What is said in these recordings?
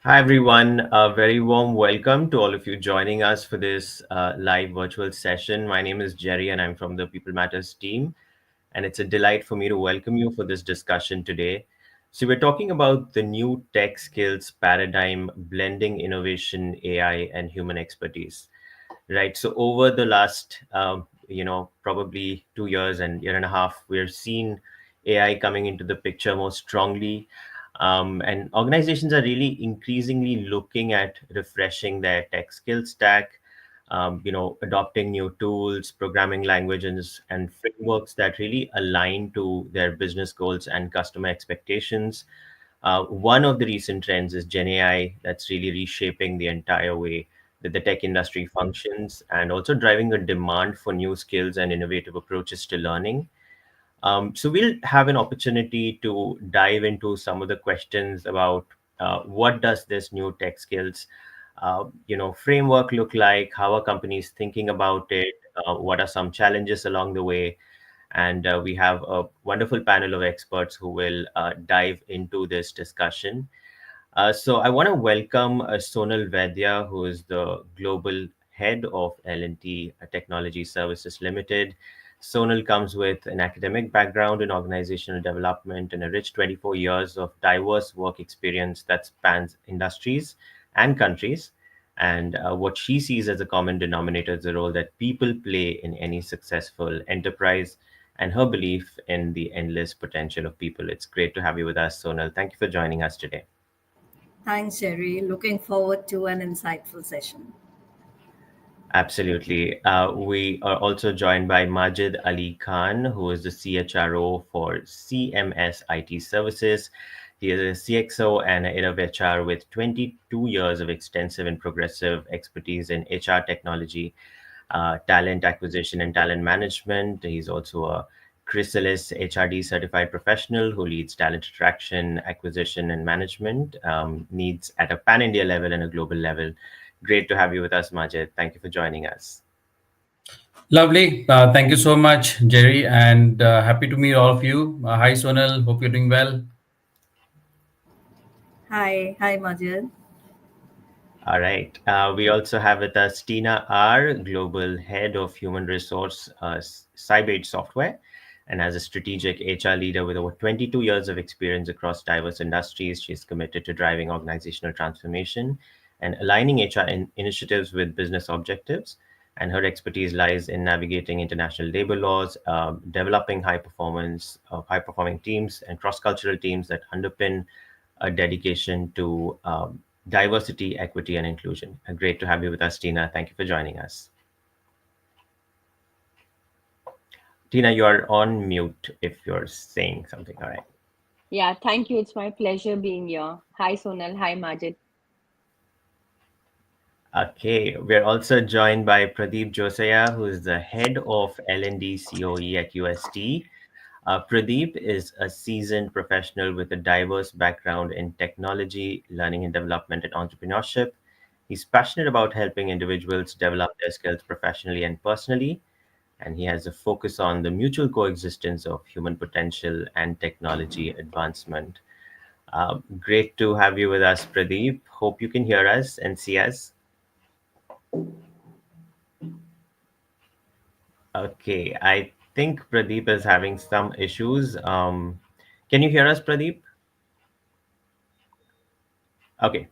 Hi, everyone. A very warm welcome to all of you joining us for this live virtual session. My name is Jerry, and I'm from the People Matters team. And it's a delight for me to welcome you for this discussion today. So, we're talking about the new tech skills paradigm, blending innovation, AI, and human expertise. Right. So, over the last, probably 2 years and year and a half, we're seeing AI coming into the picture more strongly, and organizations are really increasingly looking at refreshing their tech skill stack, adopting new tools, programming languages, and frameworks that really align to their business goals and customer expectations. One of the recent trends is Gen AI that's really reshaping the entire way that the tech industry functions and also driving a demand for new skills and innovative approaches to learning. So we'll have an opportunity to dive into some of the questions about what does this new tech skills, framework look like? How are companies thinking about it? What are some challenges along the way? And we have a wonderful panel of experts who will dive into this discussion. So I want to welcome Sonal Vaidya, who is the global head of L&T Technology Services Limited. Sonal comes with an academic background in organizational development and a rich 24 years of diverse work experience that spans industries and countries. And what she sees as a common denominator is the role that people play in any successful enterprise and her belief in the endless potential of people. It's great to have you with us, Sonal. Thank you for joining us today. Thanks, Jerry. Looking forward to an insightful session. Absolutely. We are also joined by Majid Ali Khan, who is the CHRO for CMS IT Services. He is a CXO and a head of HR with 22 years of extensive and progressive expertise in HR technology, talent acquisition, and talent management. He's also a Chrysalis HRD certified professional who leads talent attraction, acquisition, and management needs at a pan India level and a global level. Great to have you with us, Majid. Thank you for joining us. Lovely. Thank you so much, Jerry, and happy to meet all of you. Hi, Sonal. Hope you're doing well. Hi, Majid. All right. We also have with us Tina R., Global Head of Human Resource Sybase Software, and as a strategic HR leader with over 22 years of experience across diverse industries, she's committed to driving organizational transformation and aligning HR initiatives with business objectives. And her expertise lies in navigating international labor laws, developing high performing teams and cross cultural teams that underpin a dedication to diversity, equity, and inclusion. Great to have you with us, Tina. Thank you for joining us. Tina, you are on mute if you're saying something. All right. Yeah, thank you. It's my pleasure being here. Hi, Sonal. Hi, Majid. Okay. We're also joined by Pradeep Josaya, who is the head of L&D COE at UST. Pradeep is a seasoned professional with a diverse background in technology, learning and development, and entrepreneurship. He's passionate about helping individuals develop their skills professionally and personally, and he has a focus on the mutual coexistence of human potential and technology advancement. Great to have you with us, Pradeep. Hope you can hear us and see us. Okay, I think Pradeep is having some issues. Can you hear us, Pradeep? Okay,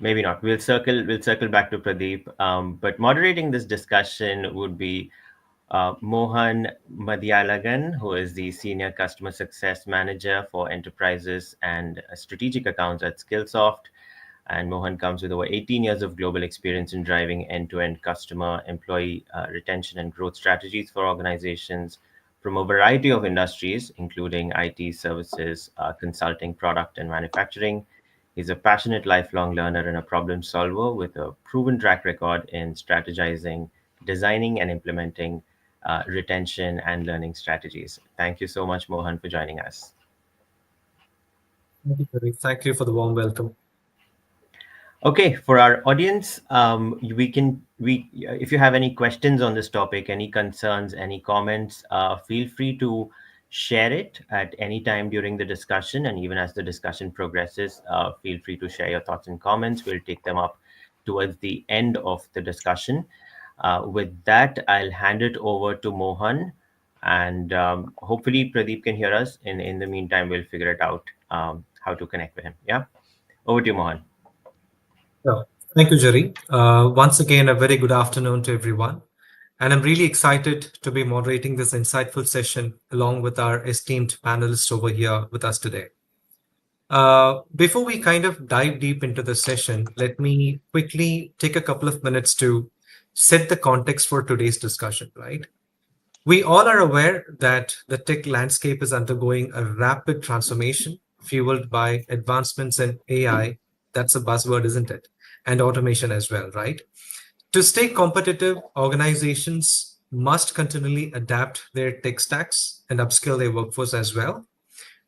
maybe not. We'll circle back to Pradeep. But moderating this discussion would be Mohan Madhyalagan, who is the Senior Customer Success Manager for Enterprises and Strategic Accounts at Skillsoft. And Mohan comes with over 18 years of global experience in driving end-to-end customer, employee retention and growth strategies for organizations from a variety of industries, including IT services, consulting, product, and manufacturing. He's a passionate lifelong learner and a problem solver with a proven track record in strategizing, designing, and implementing retention and learning strategies. Thank you so much, Mohan, for joining us. Thank you, Jerry. Thank you for the warm welcome. Okay, for our audience, if you have any questions on this topic, any concerns, any comments, feel free to share it at any time during the discussion. And even as the discussion progresses, feel free to share your thoughts and comments. We'll take them up towards the end of the discussion. With that, I'll hand it over to Mohan. And hopefully, Pradeep can hear us. In the meantime, we'll figure it out how to connect with him. Yeah. Over to you, Mohan. Yeah. Thank you, Jerry. Once again, a very good afternoon to everyone. And I'm really excited to be moderating this insightful session along with our esteemed panelists over here with us today. Before we kind of dive deep into the session, let me quickly take a couple of minutes to set the context for today's discussion, right? We all are aware that the tech landscape is undergoing a rapid transformation fueled by advancements in AI. That's a buzzword, isn't it? And automation as well, right? To stay competitive, organizations must continually adapt their tech stacks and upskill their workforce as well.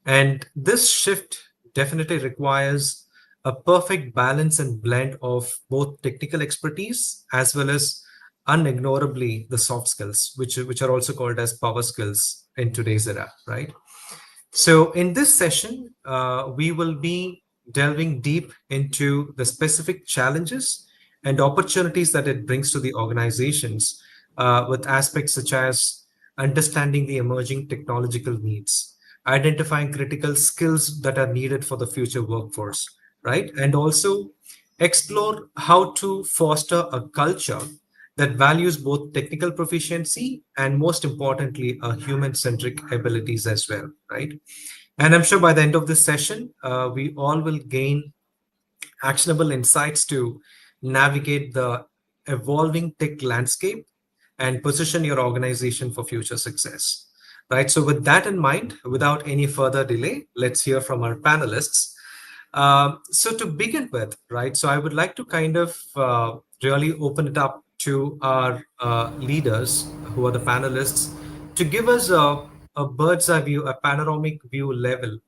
And this shift definitely requires a perfect balance and blend of both technical expertise as well as unignorably the soft skills, which are also called as power skills in today's era, right? So in this session, we will be delving deep into the specific challenges and opportunities that it brings to the organizations with aspects such as understanding the emerging technological needs, identifying critical skills that are needed for the future workforce, right? And also explore how to foster a culture that values both technical proficiency and, most importantly, human-centric abilities as well, right? And I'm sure by the end of this session, we all will gain actionable insights to navigate the evolving tech landscape and position your organization for future success. Right. So, with that in mind, without any further delay, let's hear from our panelists. So, to begin with, right, so I would like to kind of really open it up to our leaders who are the panelists to give us a bird's eye view, a panoramic view level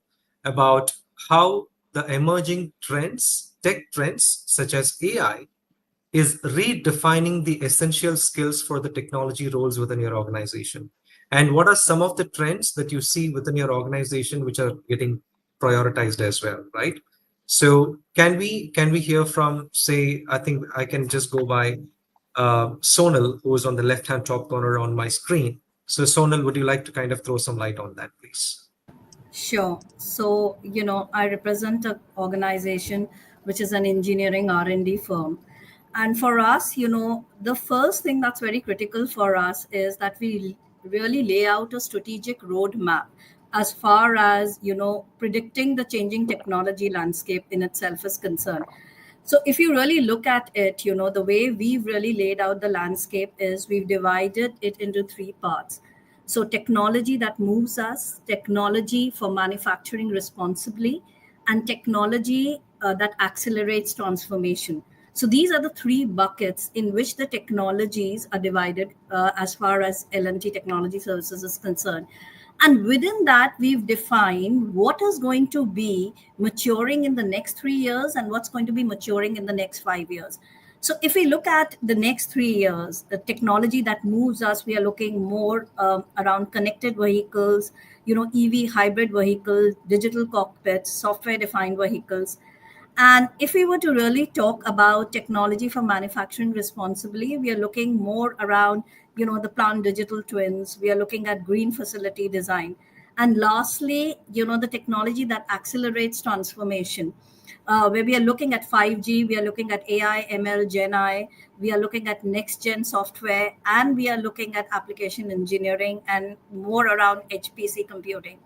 about how the emerging trends, tech trends such as AI, is redefining the essential skills for the technology roles within your organization. And what are some of the trends that you see within your organization which are getting prioritized as well, right? So can we hear from, say, I think I can just go by Sonal, who is on the left-hand top corner on my screen. So Sonal, would you like to kind of throw some light on that, please? Sure. So, I represent an organization which is an engineering R&D firm. And for us, the first thing that's very critical for us is that we really lay out a strategic roadmap as far as, predicting the changing technology landscape in itself is concerned. So if you really look at it, the way we've really laid out the landscape is we've divided it into three parts. So technology that moves us, technology for manufacturing responsibly, and technology that accelerates transformation. So these are the three buckets in which the technologies are divided as far as L&T Technology Services is concerned. And within that, we've defined what is going to be maturing in the next 3 years and what's going to be maturing in the next 5 years. So if we look at the next 3 years, the technology that moves us, we are looking more around connected vehicles, EV hybrid vehicles, digital cockpits, software-defined vehicles. And if we were to really talk about technology for manufacturing responsibly, we are looking more around, the plant digital twins. We are looking at green facility design. And lastly, the technology that accelerates transformation, where we are looking at 5G, we are looking at AI, ML, Gen I, we are looking at next gen software, and we are looking at application engineering and more around HPC computing.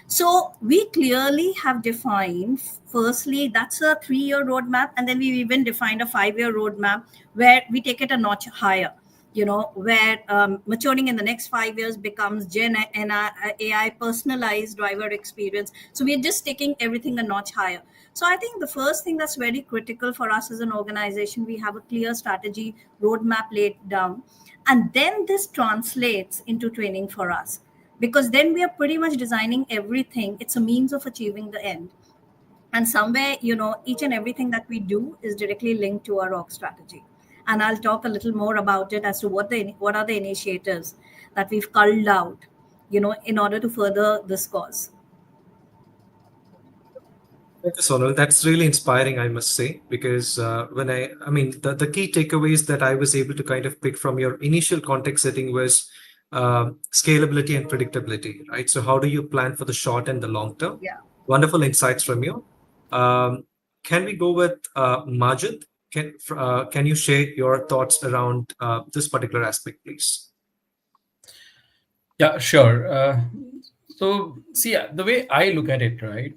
So we clearly have defined, firstly, that's a 3 year roadmap. And then we even defined a 5 year roadmap where we take it a notch higher, where maturing in the next 5 years becomes Gen AI, personalized driver experience. So we're just taking everything a notch higher. So I think the first thing that's very critical for us as an organization, we have a clear strategy roadmap laid down. And then this translates into training for us, because then we are pretty much designing everything. It's a means of achieving the end. And somewhere, each and everything that we do is directly linked to our org strategy. And I'll talk a little more about it as to what are the initiatives that we've culled out in order to further this cause. Thank you, Sonal. That's really inspiring, I must say, because I mean, the key takeaways that I was able to kind of pick from your initial context setting was scalability and predictability, right? So, how do you plan for the short and the long term? Yeah. Wonderful insights from you. Um, can we go with Majid? Can you share your thoughts around this particular aspect, please? Yeah, sure. So, see, the way I look at it, right,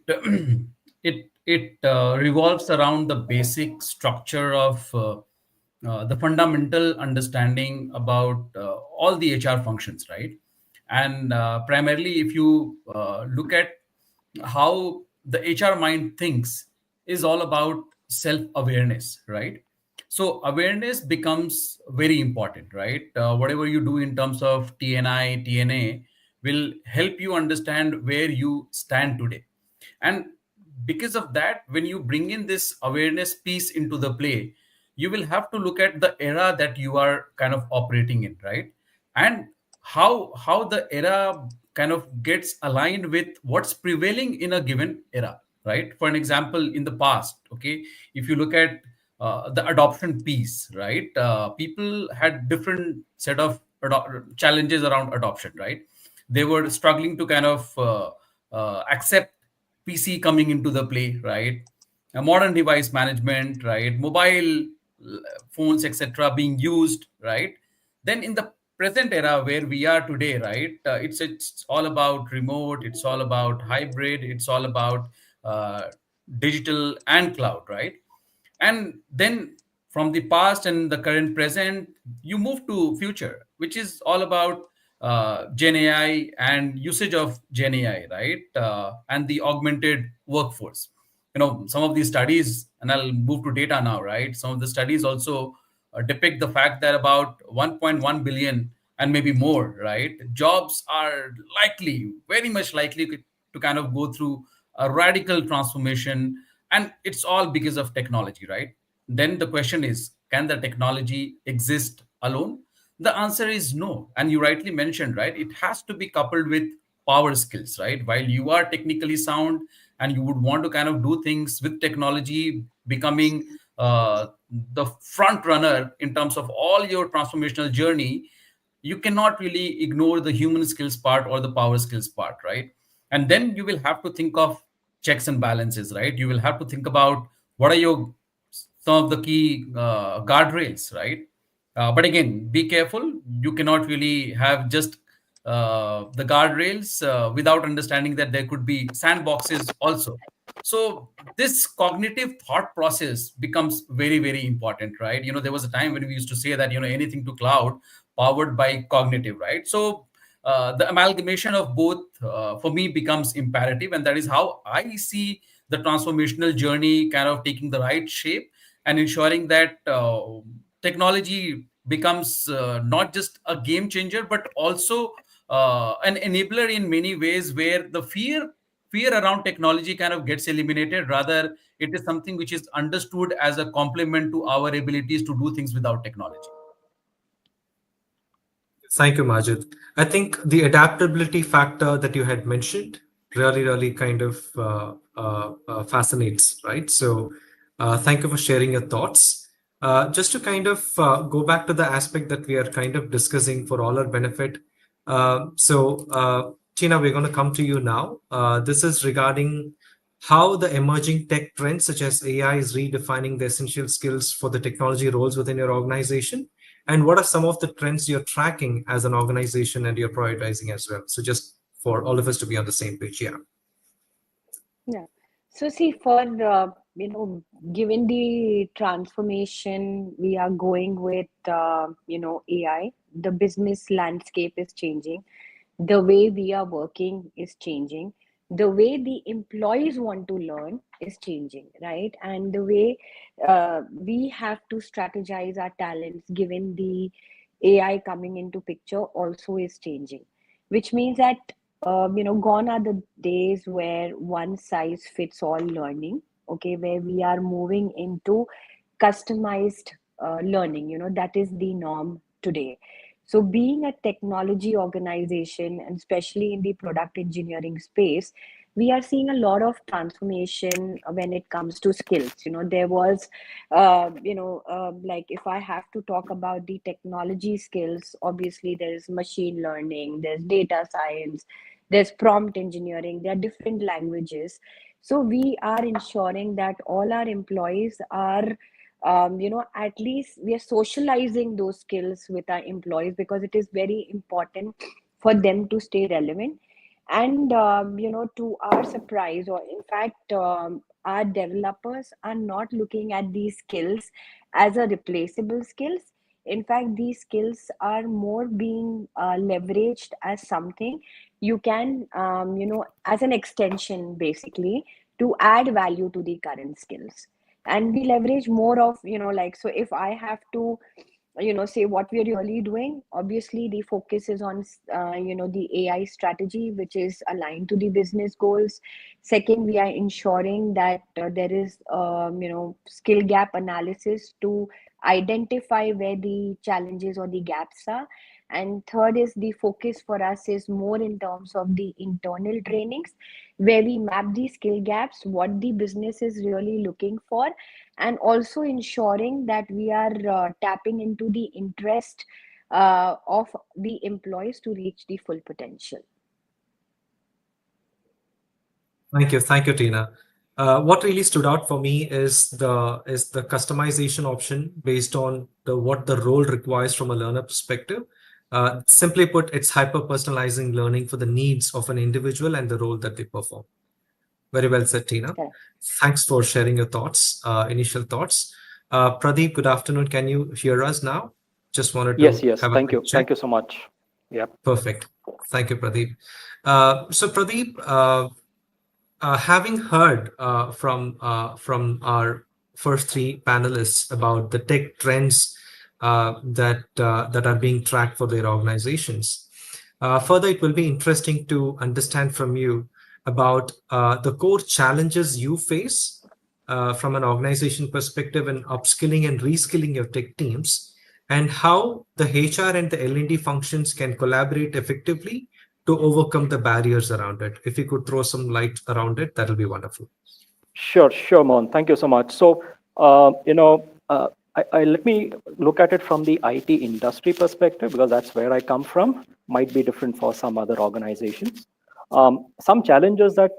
it revolves around the basic structure of the fundamental understanding about all the HR functions, right? And primarily, if you look at how the HR mind thinks, is all about self-awareness, right? So awareness becomes very important, right? Whatever you do in terms of TNI, TNA will help you understand where you stand today. And because of that, when you bring in this awareness piece into the play, you will have to look at the era that you are kind of operating in, right? And how the era kind of gets aligned with what's prevailing in a given era, right? For an example, in the past, okay, if you look at the adoption piece, right? People had different set of challenges around adoption, right? They were struggling to kind of accept PC coming into the play, right? Modern device management, right? Mobile phones, etc., being used, right? Then in the present era where we are today, right? It's all about remote. It's all about hybrid. It's all about digital and cloud, right? And then from the past and the current present, you move to future, which is all about Gen AI and usage of Gen AI, right? And the augmented workforce. Some of these studies, and I'll move to data now, right? Some of the studies also depict the fact that about 1.1 billion and maybe more, right? Jobs are likely, very much likely to kind of go through a radical transformation, and it's all because of technology, right? Then the question is, can the technology exist alone? The answer is no. And you rightly mentioned, right? It has to be coupled with power skills, right? While you are technically sound and you would want to kind of do things with technology, becoming the front runner in terms of all your transformational journey, you cannot really ignore the human skills part or the power skills part, right? And then you will have to think of checks and balances, right? You will have to think about what are your some of the key guardrails, right? But again, be careful. You cannot really have just the guardrails without understanding that there could be sandboxes also. So this cognitive thought process becomes very, very important, right? There was a time when we used to say that anything to cloud powered by cognitive, right? So the amalgamation of both for me becomes imperative, and that is how I see the transformational journey kind of taking the right shape and ensuring that technology becomes not just a game changer but also an enabler in many ways, where the fear around technology kind of gets eliminated. Rather, it is something which is understood as a complement to our abilities to do things without technology. Thank you, Majid. I think the adaptability factor that you had mentioned really, really kind of fascinates, right? So, thank you for sharing your thoughts. Just to kind of go back to the aspect that we are kind of discussing for all our benefit. Tina, we're going to come to you now. This is regarding how the emerging tech trends such as AI is redefining the essential skills for the technology roles within your organization, and what are some of the trends you're tracking as an organization and you're prioritizing as well? So just for all of us to be on the same page. Yeah. Yeah. So see, for given the transformation we are going with, AI, the business landscape is changing. The way we are working is changing. The way the employees want to learn is changing, right? And the way we have to strategize our talents, given the AI coming into picture, also is changing, which means that gone are the days where one size fits all learning, okay, where we are moving into customized learning, that is the norm today. So being a technology organization, and especially in the product engineering space, we are seeing a lot of transformation when it comes to skills. There was, like if I have to talk about the technology skills, obviously there's machine learning, there's data science, there's prompt engineering, there are different languages. So we are ensuring that all our employees are, at least we are socializing those skills with our employees, because it is very important for them to stay relevant. And to our surprise, or in fact, our developers are not looking at these skills as a replaceable skills. In fact, these skills are more being leveraged as something you can, as an extension, basically, to add value to the current skills. And we leverage more of, like, so if I have to, say what we're really doing, obviously the focus is on the AI strategy, which is aligned to the business goals. Second, we are ensuring that there is skill gap analysis to identify where the challenges or the gaps are. And third is, the focus for us is more in terms of the internal trainings, where we map the skill gaps, what the business is really looking for, and also ensuring that we are tapping into the interest of the employees to reach the full potential. Thank you, Tina. What really stood out for me is the customization option based on what the role requires from a learner perspective. Simply put, it's hyper personalizing learning for the needs of an individual and the role that they perform. Very well said, Tina. Okay. Thanks for sharing your thoughts, initial thoughts. Pradeep, good afternoon. Can you hear us now? Just wanted Yes, to yes. have a Thank quick you. check. Thank you so much. Yeah. Perfect. Thank you, Pradeep. So, Pradeep, having heard from our first three panelists about the tech trends that are being tracked for their organizations, further, it will be interesting to understand from you about the core challenges you face from an organization perspective in upskilling and reskilling your tech teams, and how the HR and the L&D functions can collaborate effectively to overcome the barriers around it. If you could throw some light around it, that'll be wonderful. Sure, Mohan. Thank you so much. So, let me look at it from the IT industry perspective, because that's where I come from. Might be different for some other organizations. Some challenges that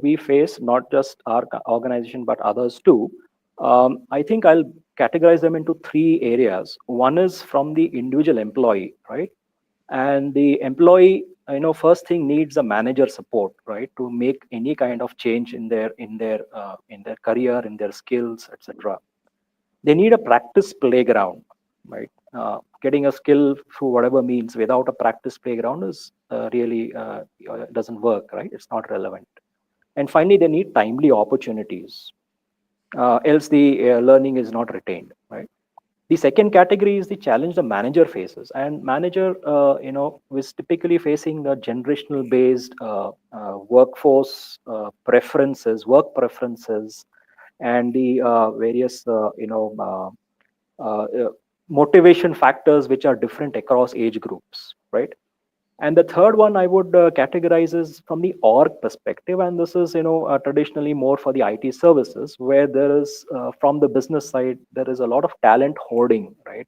we face, not just our organization but others too. I think I'll categorize them into three areas. One is from the individual employee, right? And the employee, first thing, needs a manager support, right, to make any kind of change in their career, in their skills, etc. They need a practice playground, right? Getting a skill through whatever means without a practice playground is really doesn't work, right? It's not relevant. And finally, they need timely opportunities, else the learning is not retained, right? The second category is the challenge the manager faces, and manager, is typically facing the generational based workforce work preferences, and the various, motivation factors which are different across age groups, right? And the third one I would categorize is from the org perspective, and this is traditionally more for the IT services, where there is from the business side there is a lot of talent hoarding, right?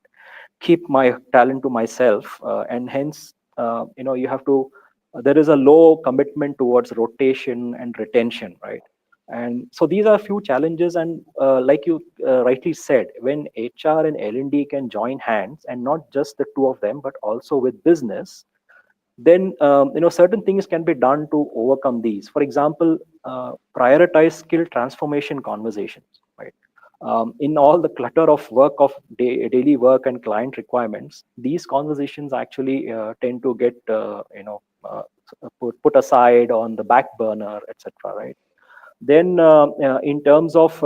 Keep my talent to myself, and hence you have to. There is a low commitment towards rotation and retention, right? And so these are a few challenges, and like you rightly said, when HR and L&D can join hands, and not just the two of them, but also with business, then certain things can be done to overcome these. For example, prioritize skill transformation conversations, right? In all the clutter of work of daily work and client requirements, these conversations actually tend to get put aside on the back burner, etc., right? Then in terms of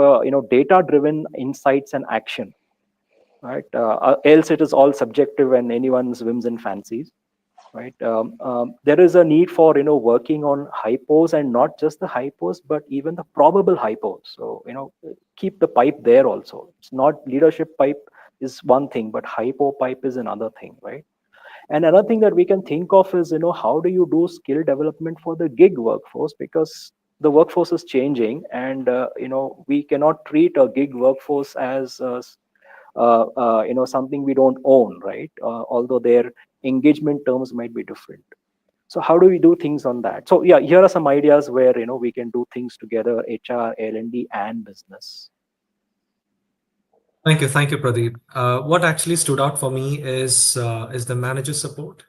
data driven insights and action, right? Else it is all subjective and anyone's whims and fancies, right? There is a need for working on hypos, and not just the hypos but even the probable hypos. So keep the pipe there also. It's not leadership pipe is one thing, but hypo pipe is another thing, right? And another thing that we can think of is, how do you do skill development for the gig workforce? Because the workforce is changing, and we cannot treat a gig workforce as something we don't own, right? Although their engagement terms might be different. So how do we do things on that? So yeah, here are some ideas where we can do things together: HR, L&D, and business. Thank you, Pradeep. What actually stood out for me is the manager support,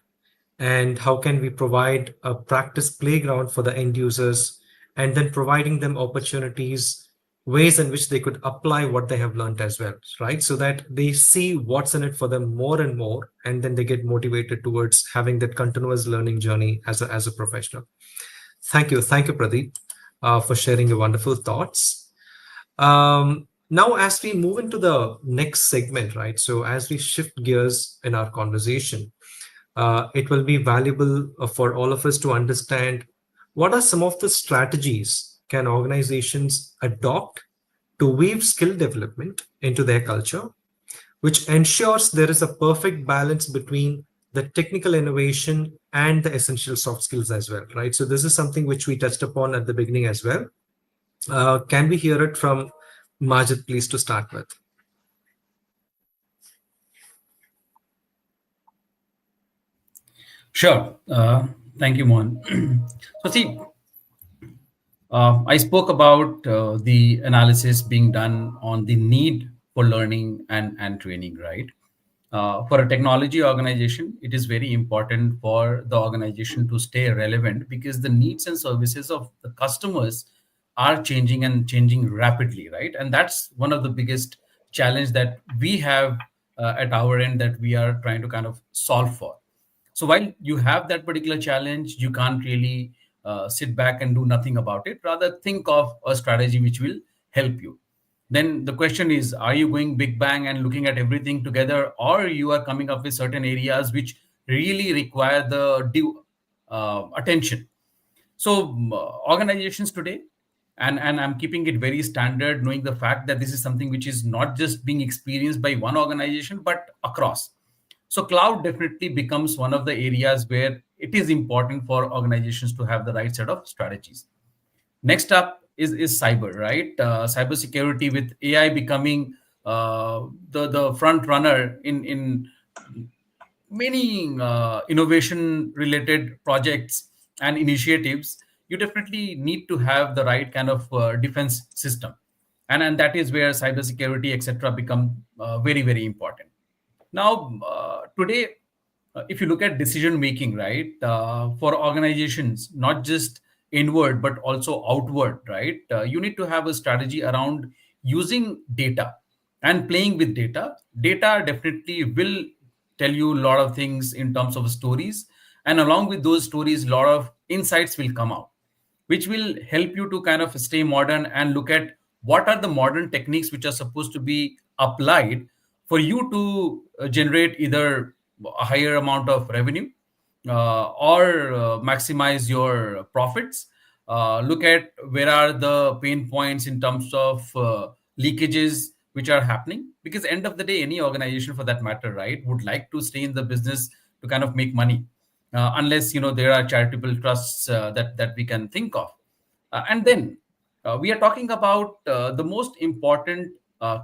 and how can we provide a practice playground for the end users, and then providing them opportunities, ways in which they could apply what they have learned as well, right? So that they see what's in it for them more and more, and then they get motivated towards having that continuous learning journey as a professional. Thank you, Pradeep, for sharing your wonderful thoughts. Now, as we move into the next segment, right? So as we shift gears in our conversation, it will be valuable for all of us to understand what are some of the strategies can organizations adopt to weave skill development into their culture, which ensures there is a perfect balance between the technical innovation and the essential soft skills as well, right? So this is something which we touched upon at the beginning as well. Can we hear it from Majid, please, to start with? Sure. Thank you, Mohan. So, see, I spoke about the analysis being done on the need for learning and training, right? For a technology organization, it is very important for the organization to stay relevant because the needs and services of the customers are changing and changing rapidly, right? And that's one of the biggest challenge that we have at our end that we are trying to kind of solve for. So while you have that particular challenge, you can't really sit back and do nothing about it. Rather, think of a strategy which will help you. Then the question is, are you going big bang and looking at everything together, or you are coming up with certain areas which really require the due attention? So organizations today, and I'm keeping it very standard, knowing the fact that this is something which is not just being experienced by one organization, but across. So cloud definitely becomes one of the areas where it is important for organizations to have the right set of strategies. Next up is cyber, right? Cyber security with AI becoming the front runner in many innovation related projects and initiatives. You definitely need to have the right kind of defense system, and that is where cybersecurity etc become very very important. Now, today, if you look at decision making, right, for organizations, not just inward but also outward, right, you need to have a strategy around using data and playing with data. Data definitely will tell you a lot of things in terms of stories, and along with those stories, a lot of insights will come out, which will help you to kind of stay modern and look at what are the modern techniques which are supposed to be applied for you to generate either a higher amount of revenue or maximize your profits. Look at where are the pain points in terms of leakages which are happening, because end of the day, any organization for that matter, right, would like to stay in the business to kind of make money, unless there are charitable trusts that we can think of. And then we are talking about the most important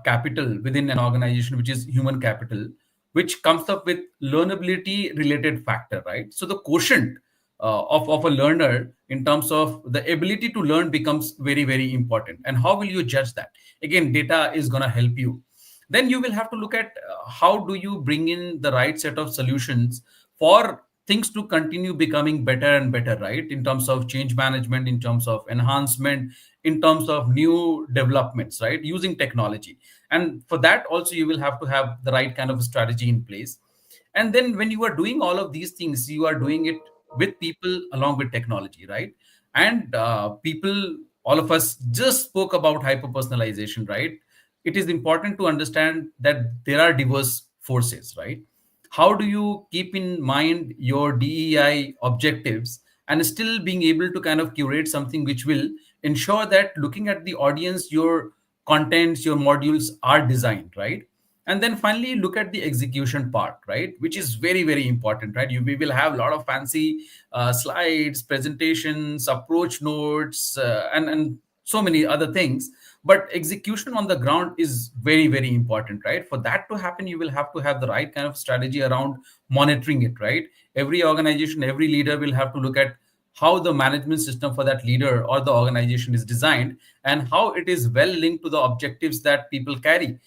capital within an organization, which is human capital, which comes up with learnability related factor, right? So the quotient of a learner in terms of the ability to learn becomes very very important. And how will you judge that? Again, data is going to help you. Then you will have to look at how do you bring in the right set of solutions for things to continue becoming better and better, right, in terms of change management, in terms of enhancement, in terms of new developments, right, using technology. And for that also you will have to have the right kind of strategy in place. And then when you are doing all of these things, you are doing it with people along with technology, right? And people, all of us just spoke about hyper personalization, right? It is important to understand that there are diverse forces, right? How do you keep in mind your DEI objectives and still being able to kind of curate something which will ensure that looking at the audience, your contents, your modules are designed, right? And then finally look at the execution part, right, which is very, very important, right? We will have a lot of fancy slides, presentations, approach notes, and so many other things, but execution on the ground is very, very important, right? For that to happen, you will have to have the right kind of strategy around monitoring it, right? Every organization, every leader will have to look at how the management system for that leader or the organization is designed, and how it is well linked to the objectives that people carry.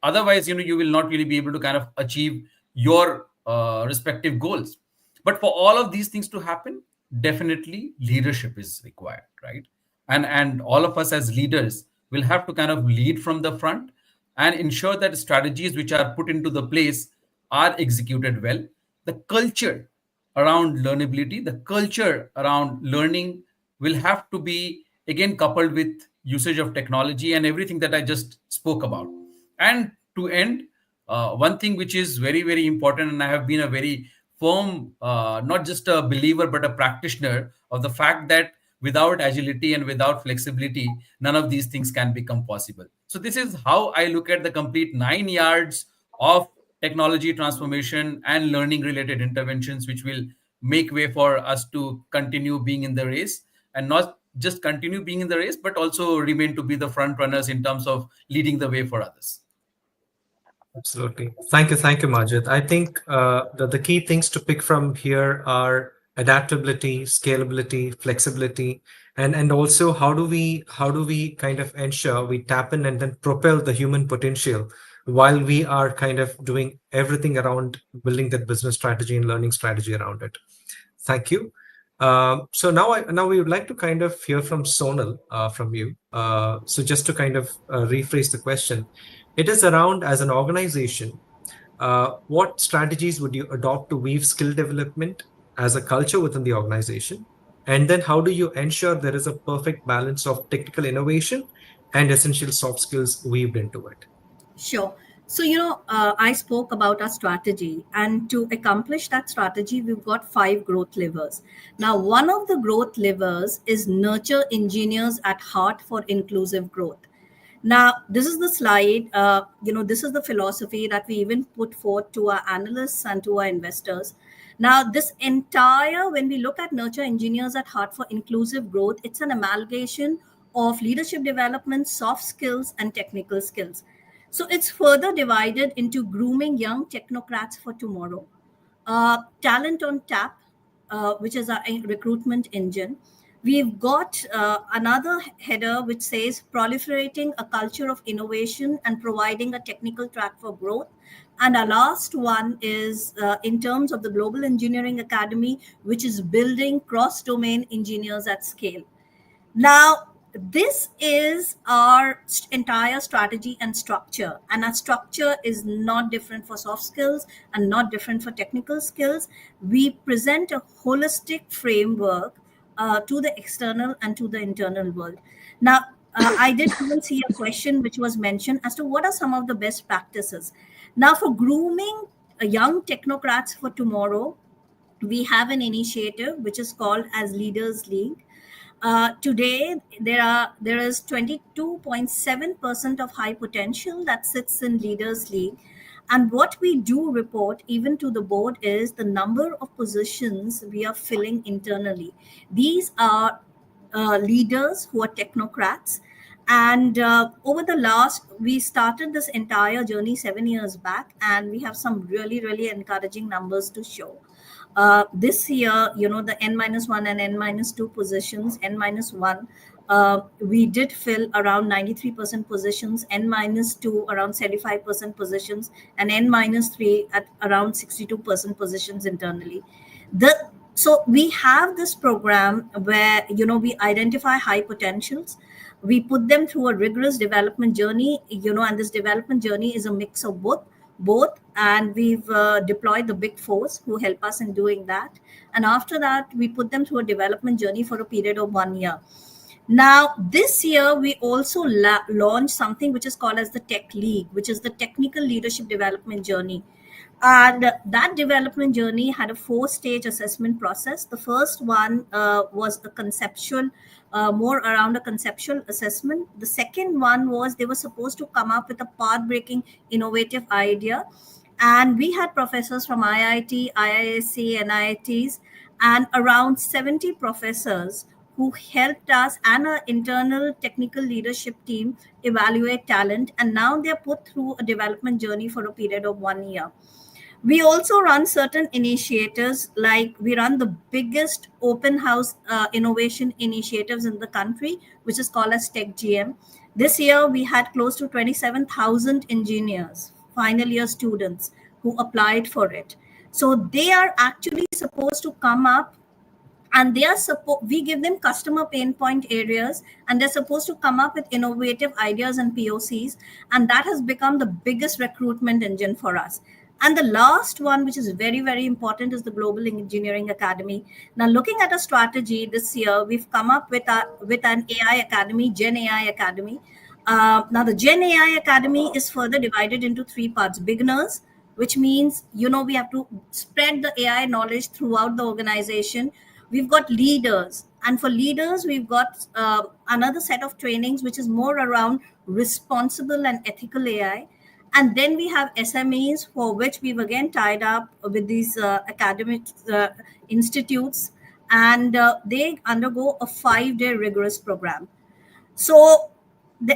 Otherwise, you will not really be able to kind of achieve your respective goals. But for all of these things to happen, definitely leadership is required, right? And all of us as leaders will have to kind of lead from the front and ensure that strategies which are put into the place are executed well. The culture around learnability, the culture around learning will have to be again coupled with usage of technology and everything that I just spoke about. And to end, one thing which is very, very important, and I have been a very firm, not just a believer, but a practitioner of the fact that without agility and without flexibility, none of these things can become possible. So this is how I look at the complete 9 yards of technology transformation and learning related interventions, which will make way for us to continue being in the race, and not just continue being in the race, but also remain to be the front runners in terms of leading the way for others. Absolutely. Thank you, Majid. I think the key things to pick from here are adaptability, scalability, flexibility, and also how do we kind of ensure we tap in and then propel the human potential while we are kind of doing everything around building that business strategy and learning strategy around it. Thank you. So now we would like to kind of hear from Sonal, from you. So just to kind of rephrase the question, it is around, as an organization, what strategies would you adopt to weave skill development as a culture within the organization? And then how do you ensure there is a perfect balance of technical innovation and essential soft skills weaved into it? Sure. So, I spoke about our strategy, and to accomplish that strategy, we've got 5 growth levers. Now, one of the growth levers is nurture engineers at heart for inclusive growth. Now, this is the slide, this is the philosophy that we even put forth to our analysts and to our investors. Now, this entire, when we look at nurture engineers at heart for inclusive growth, it's an amalgamation of leadership development, soft skills, and technical skills. So it's further divided into grooming young technocrats for tomorrow, talent on tap, which is our recruitment engine. We've got another header which says proliferating a culture of innovation and providing a technical track for growth. And our last one is in terms of the Global Engineering Academy, which is building cross-domain engineers at scale. Now, this is our entire strategy and structure. And our structure is not different for soft skills and not different for technical skills. We present a holistic framework to the external and to the internal world. Now, I did even see a question which was mentioned as to what are some of the best practices. Now, for grooming young technocrats for tomorrow, we have an initiative which is called as Leaders League. Today, there is 22.7% of high potential that sits in Leaders League. And what we do report even to the board is the number of positions we are filling internally. These are leaders who are technocrats. And we started this entire journey 7 years back, and we have some really, really encouraging numbers to show. This year, the N-1 and N-2 positions, N-1, we did fill around 93% positions, N-2 around 75% positions, and N-3 at around 62% positions internally. So we have this program where, we identify high potentials. We put them through a rigorous development journey, and this development journey is a mix of both, and we've deployed the big fours who help us in doing that. And after that, we put them through a development journey for a period of 1 year. Now, this year, we also launched something which is called as the Tech League, which is the Technical Leadership Development Journey. And that development journey had a 4-stage assessment process. The first one was the conceptual more around a conceptual assessment. The second one was they were supposed to come up with a path breaking innovative idea. And we had professors from IIT, IISc, NITs, and around 70 professors who helped us and our internal technical leadership team evaluate talent. And now they're put through a development journey for a period of 1 year. We also run certain initiatives, like we run the biggest open house innovation initiatives in the country, which is called as Tech GM. This year, we had close to 27,000 engineers, final year students, who applied for it. So they are actually supposed to come up, and they are we give them customer pain point areas, and they're supposed to come up with innovative ideas and POCs, and that has become the biggest recruitment engine for us. And the last one, which is very, very important, is the Global Engineering Academy. Now, looking at a strategy this year, we've come up with an AI academy, Gen AI Academy. Now, the Gen AI Academy is further divided into three parts: beginners, which means we have to spread the AI knowledge throughout the organization. We've got leaders, and for leaders, we've got another set of trainings which is more around responsible and ethical AI. And then we have SMEs, for which we've again tied up with these academic institutes, and they undergo a 5-day rigorous program. So,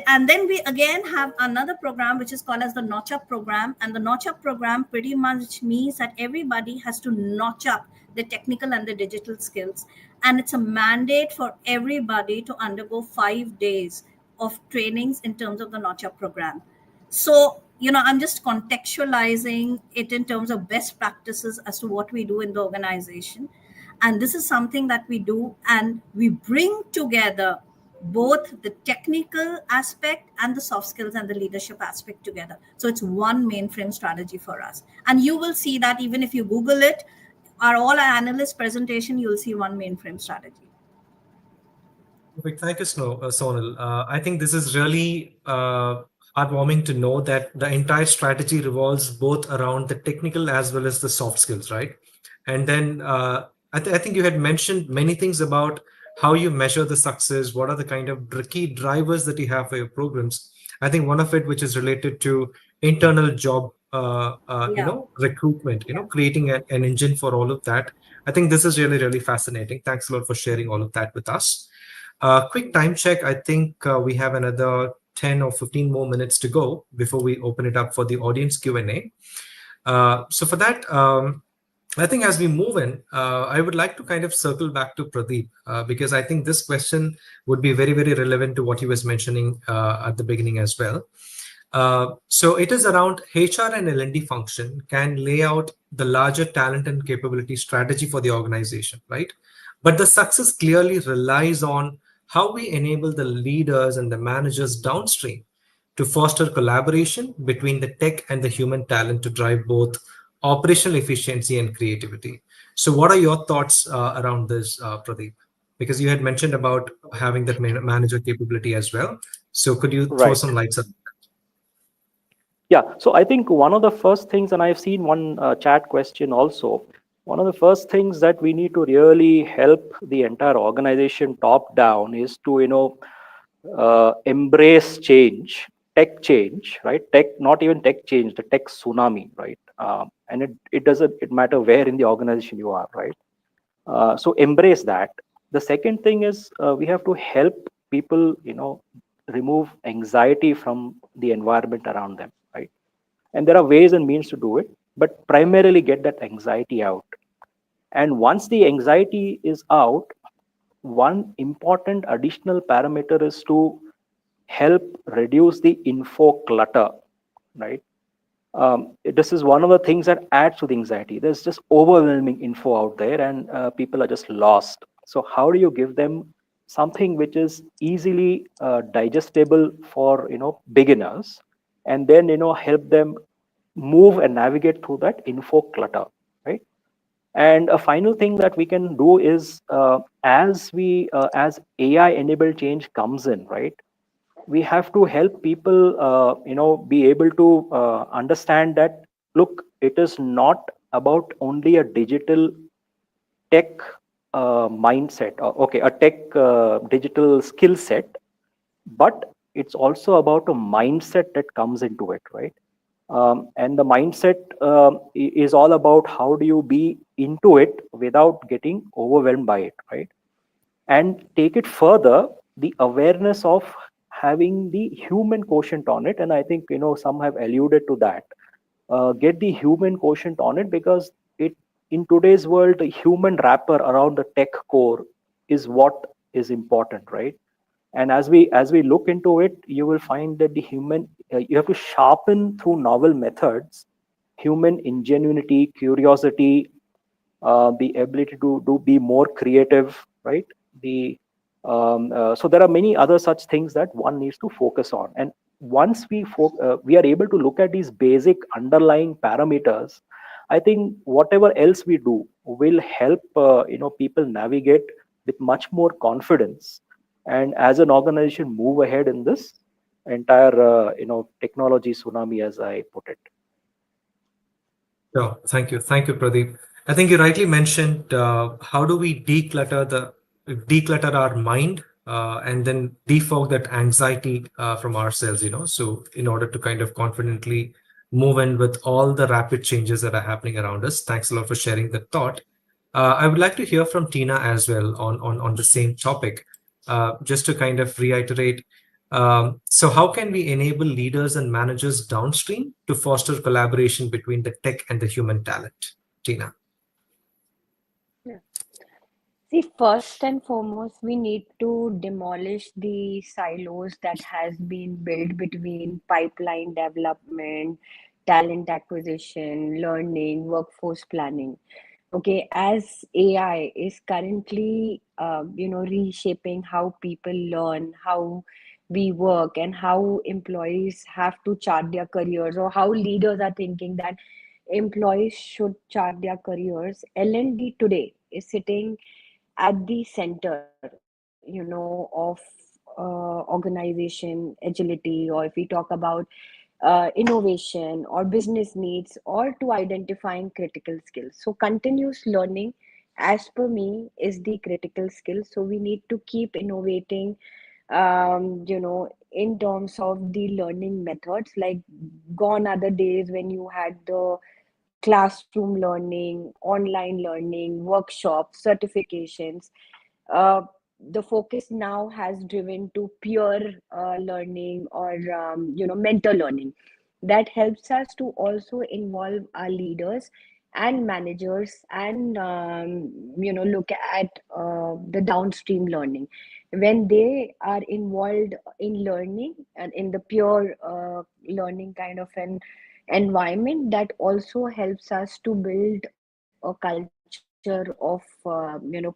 and then we again have another program which is called as the Notch Up program. And the Notch Up program pretty much means that everybody has to notch up the technical and the digital skills. And it's a mandate for everybody to undergo 5 days of trainings in terms of the Notch Up program. So, I'm just contextualizing it in terms of best practices as to what we do in the organization. And this is something that we do, and we bring together both the technical aspect and the soft skills and the leadership aspect together. So it's one mainframe strategy for us. And you will see that even if you Google it, all our analyst presentation, you'll see one mainframe strategy. Perfect. Thank you, Sonal. I think this is really heartwarming to know that the entire strategy revolves both around the technical as well as the soft skills, right? And then I think you had mentioned many things about how you measure the success, what are the kind of key drivers that you have for your programs. I think one of it, which is related to internal job, recruitment, creating an engine for all of that. I think this is really, really fascinating. Thanks a lot for sharing all of that with us. Quick time check. I think we have another 10 or 15 more minutes to go before we open it up for the audience Q&A. So for that, I think as we move in, I would like to kind of circle back to Pradeep, because I think this question would be very, very relevant to what he was mentioning at the beginning as well. So it is around HR and L&D function can lay out the larger talent and capability strategy for the organization, right? But the success clearly relies on how we enable the leaders and the managers downstream to foster collaboration between the tech and the human talent to drive both operational efficiency and creativity. So what are your thoughts around this, Pradeep? Because you had mentioned about having that manager capability as well. So could you throw some lights on that? Yeah, so I think one of the first things, and I've seen one chat question also, one of the first things that we need to really help the entire organization top down is to, embrace change, tech change, right? Tech, not even tech change, the tech tsunami, right? And it doesn't matter where in the organization you are, right? So embrace that. The second thing is we have to help people, remove anxiety from the environment around them, right? And there are ways and means to do it, but primarily get that anxiety out. And once the anxiety is out, one important additional parameter is to help reduce the info clutter, right? This is one of the things that adds to the anxiety. There's just overwhelming info out there, and people are just lost. So how do you give them something which is easily digestible for beginners, and then help them move and navigate through that info clutter, right? And a final thing that we can do is as AI enabled change comes in, right, we have to help people be able to understand that, look, it is not about only a digital tech mindset, or okay, a tech digital skill set, but it's also about a mindset that comes into it, right? And the mindset is all about how do you be into it without getting overwhelmed by it, right? And take it further, the awareness of having the human quotient on it. And I think, some have alluded to that. Get the human quotient on it, because it, in today's world, the human wrapper around the tech core is what is important, right? And as we look into it, you will find that the human, you have to sharpen through novel methods human ingenuity, curiosity, the ability to be more creative, right? The So there are many other such things that one needs to focus on. And once we are able to look at these basic underlying parameters, I think whatever else we do will help people navigate with much more confidence, and as an organization move ahead in this entire technology tsunami, as I put it. Yeah, thank you, Pradeep. I think you rightly mentioned how do we declutter our mind and then defog that anxiety from ourselves, so in order to kind of confidently move in with all the rapid changes that are happening around us. Thanks a lot for sharing the thought. I would like to hear from Tina as well on the same topic, just to kind of reiterate. So how can we enable leaders and managers downstream to foster collaboration between the tech and the human talent? Tina. Yeah. See, first and foremost, we need to demolish the silos that has been built between pipeline development, talent acquisition, learning, workforce planning. Okay, as AI is currently, reshaping how people learn, how we work, and how employees have to chart their careers, or how leaders are thinking that employees should chart their careers. L&D today is sitting at the center, of organization agility, or if we talk about innovation or business needs, or to identifying critical skills. So continuous learning, as per me, is the critical skill. So we need to keep innovating, in terms of the learning methods. Like, gone are the days when you had the classroom learning, online learning, workshops, certifications. uh, the focus now has driven to peer learning, or mentor learning, that helps us to also involve our leaders and managers, and look at the downstream learning. When they are involved in learning and in the pure learning kind of an environment, that also helps us to build a culture of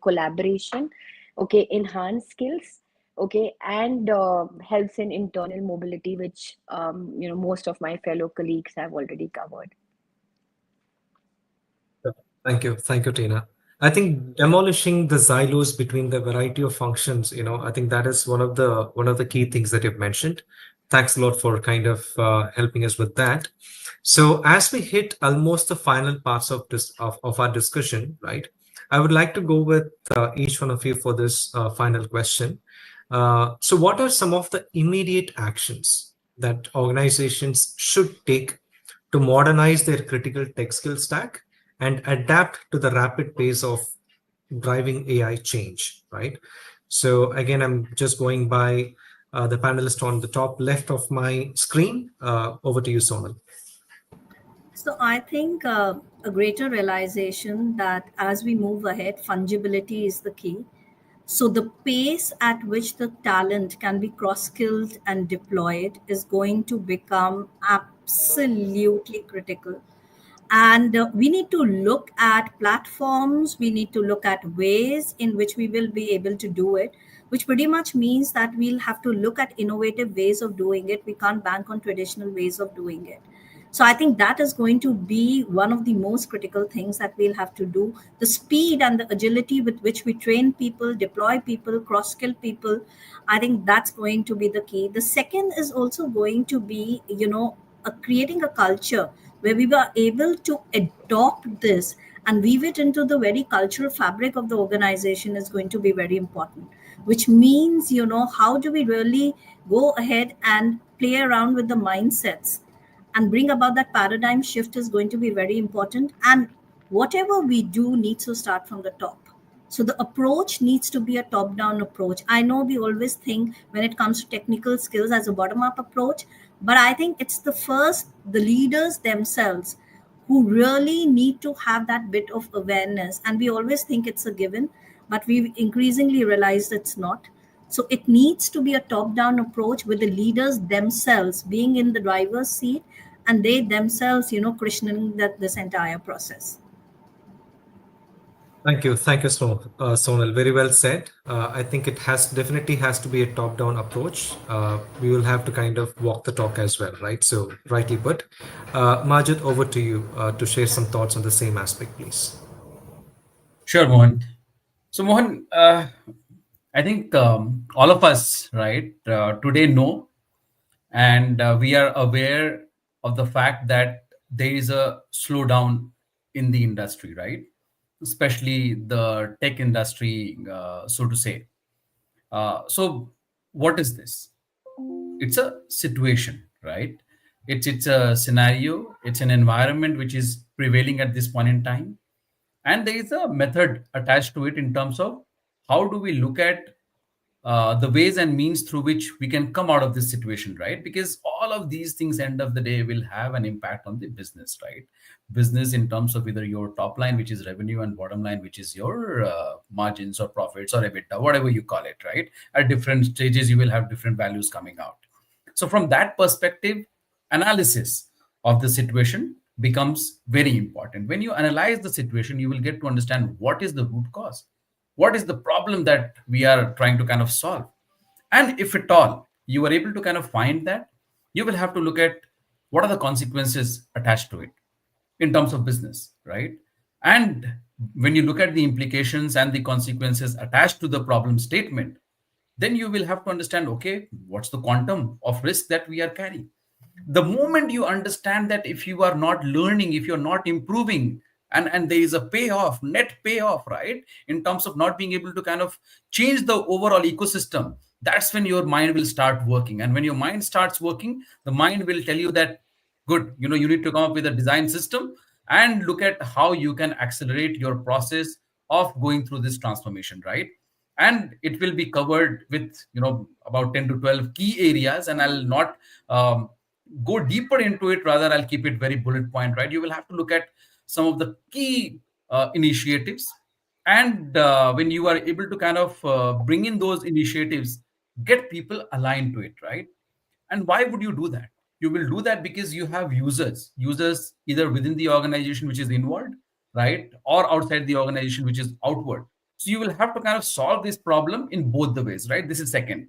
collaboration, okay, enhance skills, okay, and helps in internal mobility, which most of my fellow colleagues have already covered. Yeah. Thank you, Tina. I think demolishing the silos between the variety of functions, I think that is one of the key things that you've mentioned. Thanks a lot for kind of helping us with that. So as we hit almost the final parts of of our discussion, right? I would like to go with each one of you for this final question. So what are some of the immediate actions that organizations should take to modernize their critical tech skill stack and adapt to the rapid pace of driving AI change, right? So again, I'm just going by the panelist on the top left of my screen. Over to you, Sonal. So I think a greater realization that as we move ahead, fungibility is the key. So the pace at which the talent can be cross-skilled and deployed is going to become absolutely critical. And we need to look at platforms, we need to look at ways in which we will be able to do it, which pretty much means that we'll have to look at innovative ways of doing it. We can't bank on traditional ways of doing it. So I think that is going to be one of the most critical things that we'll have to do. The speed and the agility with which we train people, deploy people, cross skill people, I think that's going to be the key. The second is also going to be, creating a culture where we were able to adopt this and weave it into the very cultural fabric of the organization is going to be very important, which means, how do we really go ahead and play around with the mindsets and bring about that paradigm shift is going to be very important. And whatever we do needs to start from the top. So the approach needs to be a top down approach. I know we always think when it comes to technical skills as a bottom up approach, but I think it's the leaders themselves who really need to have that bit of awareness. And we always think it's a given, but we've increasingly realized it's not. So it needs to be a top down approach with the leaders themselves being in the driver's seat, and they themselves, cushioning this entire process. Thank you, Sonal. Very well said. I think it definitely has to be a top-down approach. We will have to kind of walk the talk as well, right? So, rightly put. Majid, over to you to share some thoughts on the same aspect, please. Sure, Mohan. So, Mohan, I think all of us, right, today know, and we are aware of the fact that there is a slowdown in the industry, right? Especially the tech industry, so to say. So, what is this? It's a situation, right? It's a scenario. It's an environment which is prevailing at this point in time, and there is a method attached to it in terms of how do we look at the ways and means through which we can come out of this situation, right? Because all of these things end of the day will have an impact on the business, right? Business in terms of either your top line, which is revenue, and bottom line, which is your margins or profits or EBITDA, whatever you call it, right? At different stages you will have different values coming out. So from that perspective, analysis of the situation becomes very important. When you analyze the situation, you will get to understand what is the root cause, what is the problem that we are trying to kind of solve. And if at all you are able to kind of find that, you will have to look at what are the consequences attached to it in terms of business, right? And when you look at the implications and the consequences attached to the problem statement, then you will have to understand, okay, what's the quantum of risk that we are carrying? The moment you understand that if you are not learning, if you're not improving, and there is a payoff, net payoff, right, in terms of not being able to kind of change the overall ecosystem, that's when your mind will start working. And when your mind starts working, the mind will tell you that, good, you need to come up with a design system and look at how you can accelerate your process of going through this transformation, right? And it will be covered with about 10 to 12 key areas, and I'll not go deeper into it. Rather, I'll keep it very bullet point, right? You will have to look at some of the key initiatives, and when you are able to kind of bring in those initiatives, get people aligned to it, right? And why would you do that? You will do that because you have users either within the organization, which is inward, right, or outside the organization, which is outward. So you will have to kind of solve this problem in both the ways, right? This is second.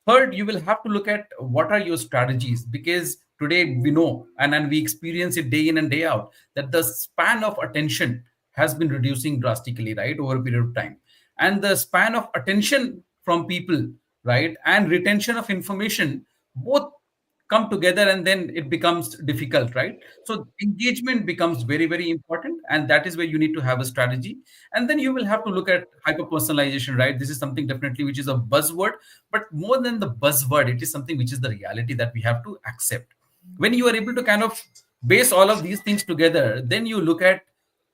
Third, you will have to look at what are your strategies, because today we know, and we experience it day in and day out, that the span of attention has been reducing drastically, right, over a period of time. And the span of attention from people, right, and retention of information, both come together, and then it becomes difficult, right? So engagement becomes very, very important, and that is where you need to have a strategy. And then you will have to look at hyper personalization, right? This is something definitely which is a buzzword, but more than the buzzword, it is something which is the reality that we have to accept. When you are able to kind of base all of these things together, then you look at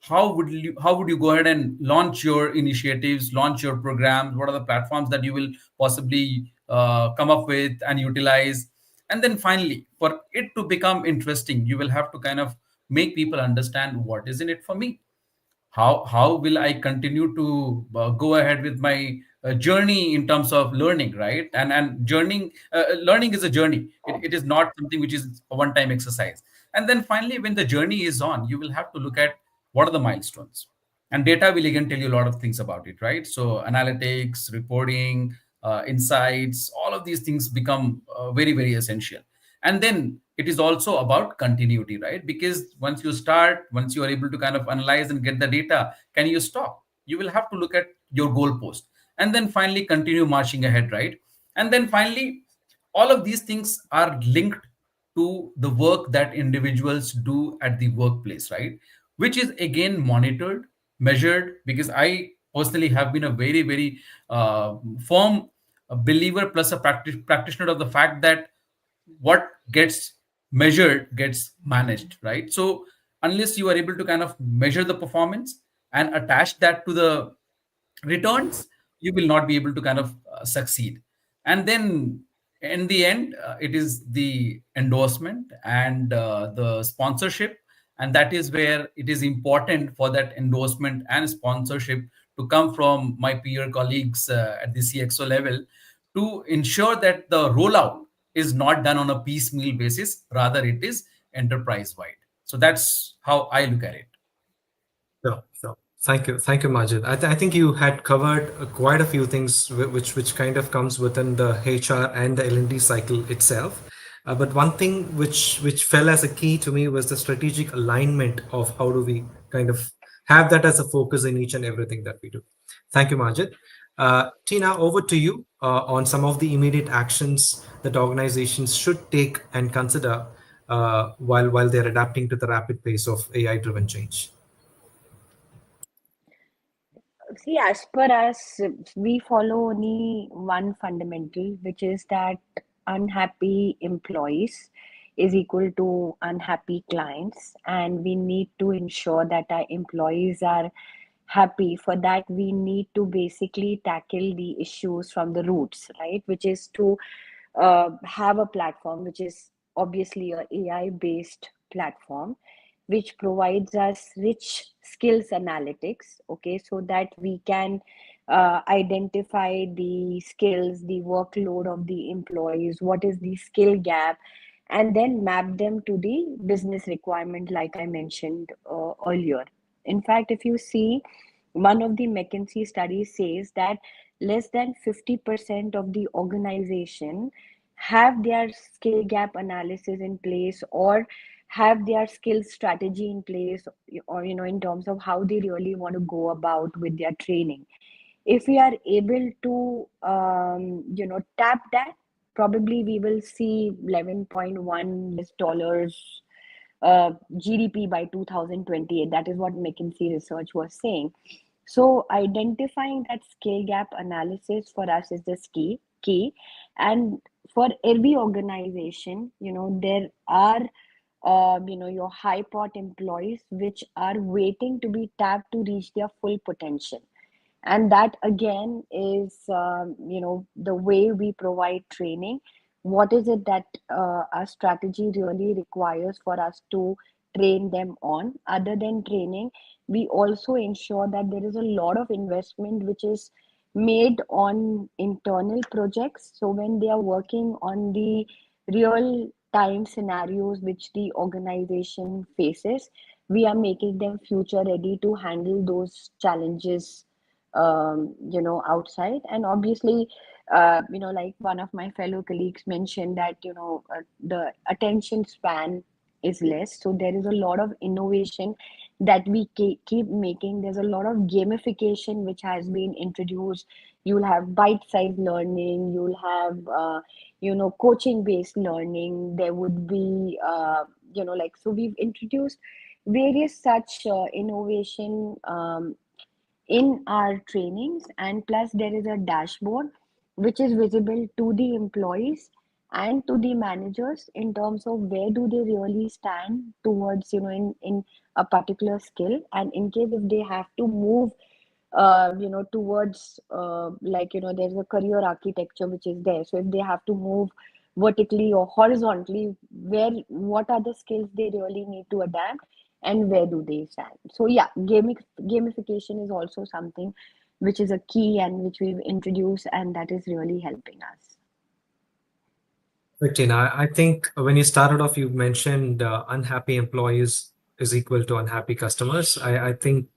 how would you go ahead and launch your initiatives, launch your programs, what are the platforms that you will possibly come up with and utilize. And then finally, for it to become interesting, you will have to kind of make people understand what is in it for me. How will I continue to go ahead with my journey in terms of learning, right? And learning is a journey. It is not something which is a one time exercise. And then finally, when the journey is on, you will have to look at what are the milestones, and data will again tell you a lot of things about it, right? So analytics, reporting, insights, all of these things become very, very essential. And then it is also about continuity, right? Because once you are able to kind of analyze and get the data, can you stop? You will have to look at your goalpost, and then finally continue marching ahead, right? And then finally, all of these things are linked to the work that individuals do at the workplace, right? which is again monitored, measured, because I personally have been a very, very firm believer plus a practitioner of the fact that what gets measured gets managed, right? So unless you are able to kind of measure the performance and attach that to the returns, you will not be able to kind of succeed. And then in the end, it is the endorsement and the sponsorship, and that is where it is important for that endorsement and sponsorship to come from my peer colleagues at the CXO level, to ensure that the rollout is not done on a piecemeal basis, rather it is enterprise wide. So that's how I look at it. Sure, sure. Thank you, Majid. I think you had covered quite a few things which kind of comes within the HR and the L&D cycle itself. But one thing which fell as a key to me was the strategic alignment of how do we kind of have that as a focus in each and everything that we do. Thank you, Majid. Tina, over to you on some of the immediate actions that organizations should take and consider while they're adapting to the rapid pace of AI-driven change. See, as per us, we follow only one fundamental, which is that unhappy employees is equal to unhappy clients, and we need to ensure that our employees are happy. For that, we need to basically tackle the issues from the roots, right? Which is to have a platform which is obviously a AI based platform, which provides us rich skills analytics, okay, so that we can identify the skills, the workload of the employees, what is the skill gap, and then map them to the business requirement, like I mentioned earlier. In fact, if you see, one of the McKinsey studies says that less than 50% of the organization have their skill gap analysis in place, or have their skill strategy in place, or in terms of how they really want to go about with their training. If we are able to tap that, probably we will see 11.1 dollars GDP by 2028. That is what McKinsey research was saying. So identifying that skill gap analysis for us is the key. And for every organization, there are your high pot employees which are waiting to be tapped to reach their full potential. And that again is the way we provide training. What is it that our strategy really requires for us to train them on? Other than training, we also ensure that there is a lot of investment which is made on internal projects. So when they are working on the real time scenarios which the organization faces, we are making them future ready to handle those challenges outside. And obviously, like one of my fellow colleagues mentioned that the attention span is less, so there is a lot of innovation that we keep making. There's a lot of gamification which has been introduced. You'll have bite-sized learning, you'll have coaching based learning. There would be so we've introduced various such innovation in our trainings. And plus there is a dashboard which is visible to the employees and to the managers in terms of where do they really stand towards in a particular skill. And in case if they have to move towards there's a career architecture which is there. So if they have to move vertically or horizontally, what are the skills they really need to adapt, and where do they stand? So yeah, gamification is also something which is a key and which we've introduced, and that is really helping us. Tina, I think when you started off, you mentioned unhappy employees is equal to unhappy customers. I think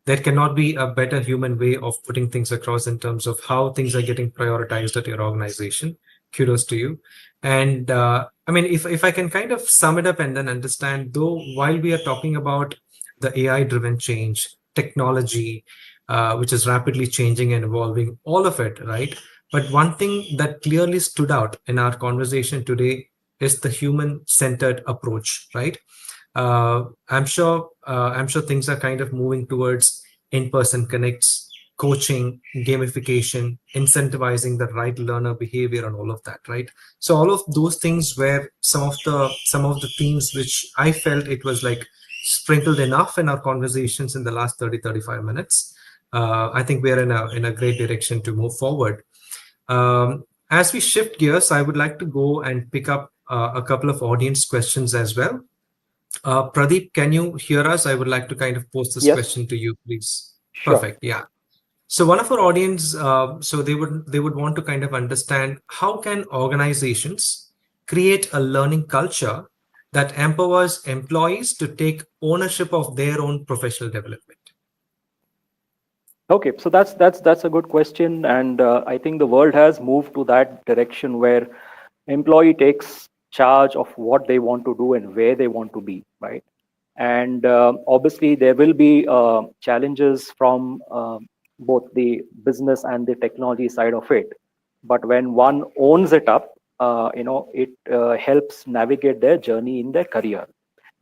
there cannot be a better human way of putting things across in terms of how things are getting prioritized at your organization. Kudos to you. And I mean, if I can kind of sum it up and then understand, though, while we are talking about the AI-driven change, technology, which is rapidly changing and evolving, all of it, right? But one thing that clearly stood out in our conversation today is the human-centered approach, right? I'm sure things are kind of moving towards in-person connects, coaching, gamification, incentivizing the right learner behavior, and all of that, right? So all of those things were some of the themes which I felt it was like sprinkled enough in our conversations in the last 30-35 minutes. I think we are in a great direction to move forward. As we shift gears, I would like to go and pick up a couple of audience questions as well. Pradeep, can you hear us? I would like to kind of pose this Yes, question to you, please. sure. Perfect. Yeah. So one of our audience, so they would want to kind of understand how can organizations create a learning culture that empowers employees to take ownership of their own professional development. Okay, so that's a good question, and I think the world has moved to that direction where employee takes charge of what they want to do and where they want to be, right? And obviously, there will be challenges from both the business and the technology side of it. But when one owns it up, it helps navigate their journey in their career.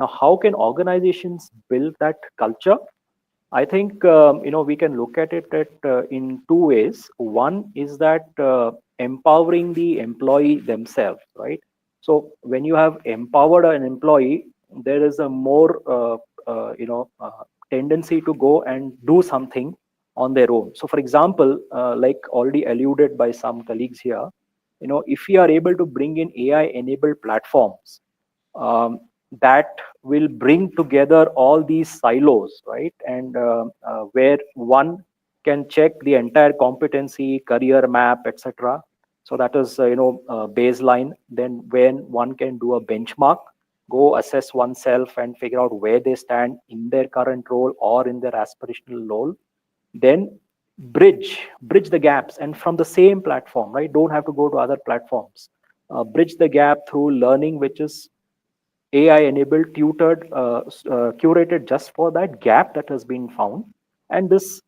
Now, how can organizations build that culture? I think we can look at it in two ways. One is that empowering the employee themselves, right? So when you have empowered an employee, there is a more tendency to go and do something on their own. So, for example, like already alluded by some colleagues here, if we are able to bring in AI-enabled platforms um, that will bring together all these silos, right? And where one can check the entire competency, career map, etc. So that is, baseline. Then when one can do a benchmark, go assess oneself and figure out where they stand in their current role or in their aspirational role. Then bridge the gaps, and from the same platform, right? Don't have to go to other platforms. Bridge the gap through learning, which is AI enabled, tutored, curated just for that gap that has been found. And this